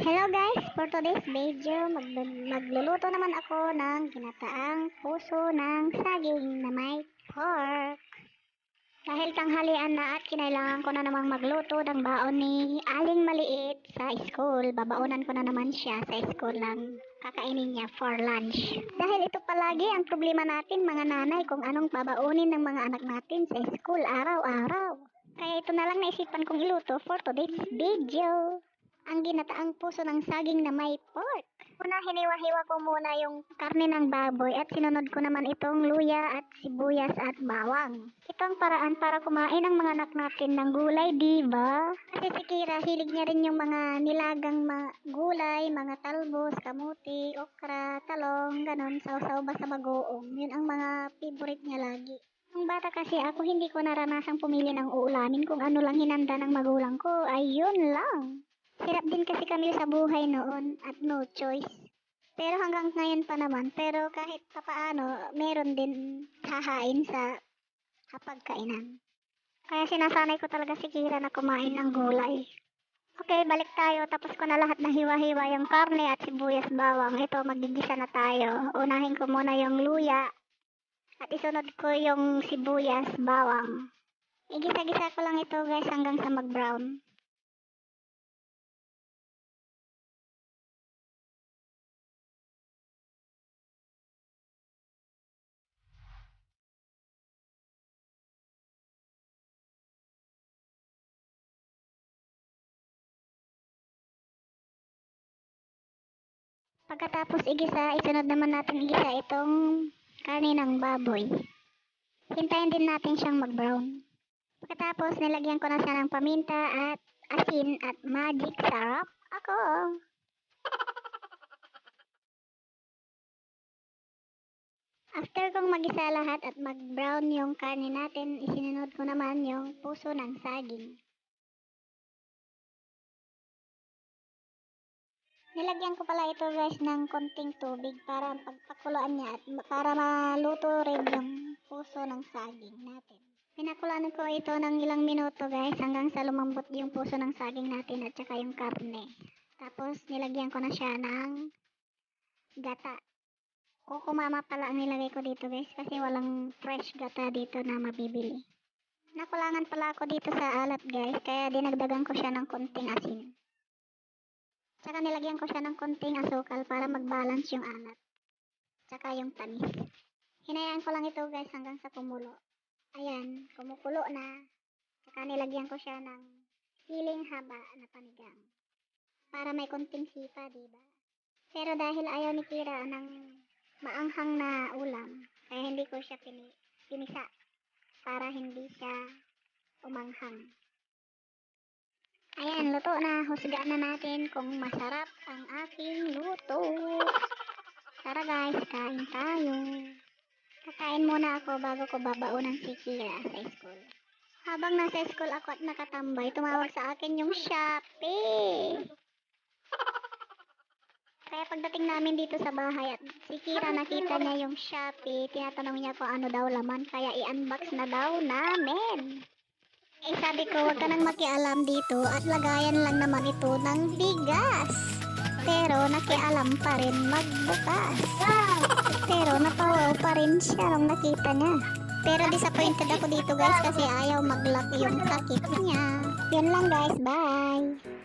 Hello guys, for today's video, magluluto naman ako ng ginataang puso ng saging na may pork. Dahil tanghalian na at kinailangan ko na namang magluto ng baon ni Aling Maliit sa school. Babaonan ko na naman siya sa school lang kakainin niya for lunch. Dahil ito palagi ang problema natin mga nanay kung anong babaonin ng mga anak natin sa school araw-araw. Kaya ito na lang naisipan kong iluto for today's video. Ang ginataang puso ng saging na may pork. Una, hiniwa-hiwa ko muna yung karne ng baboy at sinunod ko naman itong luya at sibuyas at bawang. Ito ang paraan para kumain ang mga anak natin ng gulay, diba? Kasi si Kira, hilig niya rin yung mga nilagang gulay, mga talbos, kamuti, okra, talong, ganon, sausaw ba sa bagoong. Yun ang mga favorite niya lagi. Nung bata kasi ako, hindi ko naranasang pumili ng uulamin kung ano lang hinanda ng magulang ko. Ayun lang. Hirap din kasi kami sa buhay noon at no choice. Pero hanggang ngayon pa naman, pero kahit papaano, meron din hahain sa hapagkainan. Kaya sinasanay ko talaga si Kira na kumain ng gulay. Okay, balik tayo. Tapos ko na lahat na hiwa-hiwa yung karne at sibuyas bawang. Ito, magigisa na tayo. Unahin ko muna yung luya at isunod ko yung sibuyas bawang. Igisa-gisa ko lang ito guys hanggang sa mag-brown. Pagkatapos igisa, isunod naman natin igisa itong karne ng baboy. Hintayin din natin siyang mag-brown. Pagkatapos, nilagyan ko na siya ng paminta at asin at magic sarap. Ako! After kong magisa lahat at mag-brown yung karne natin, isinunod ko naman yung puso ng saging. Nilagyan ko pala ito guys ng konting tubig para pagpakuluan niya at para maluto rin yung puso ng saging natin. Pinakulaan ko ito ng ilang minuto guys hanggang sa lumambot yung puso ng saging natin at saka yung karne. Tapos nilagyan ko na siya ng gata. Kukumama pala ang nilagay ko dito guys kasi walang fresh gata dito na mabibili. Nakulangan pala ako dito sa alat guys kaya dinagdagan ko siya ng konting asin. Tsaka nilagyan ko siya ng konting asukal para mag-balance yung alat. Tsaka yung tamis. Hinayaan ko lang ito guys hanggang sa kumulo. Ayan, kumukulo na. Tsaka nilagyan ko siya ng siling haba na panigang. Para may konting sipa, diba? Pero dahil ayaw ni Kira ng maanghang na ulam, kaya hindi ko siya pinisa. Para hindi siya umanghang. Ayan, luto na. Husgaan na natin kung masarap ang aking luto. Tara guys, kain tayo. Kakain muna ako bago ko babaunan si Kira sa school. Habang nasa school ako at nakatambay, tumawag sa akin yung Shopee. Kaya pagdating namin dito sa bahay at si Kira nakita niya yung Shopee, tinatanong niya kung ano daw laman, kaya i-unbox na daw namin. Eh sabi ko, wag ka nang makialam dito at lagayan lang naman ito ng bigas. Pero nakialam pa rin magbukas. Pero napawaw pa rin siya nung nakita niya. Pero disappointed ako dito guys kasi ayaw mag-lock yung sakit niya. Yun lang guys, bye!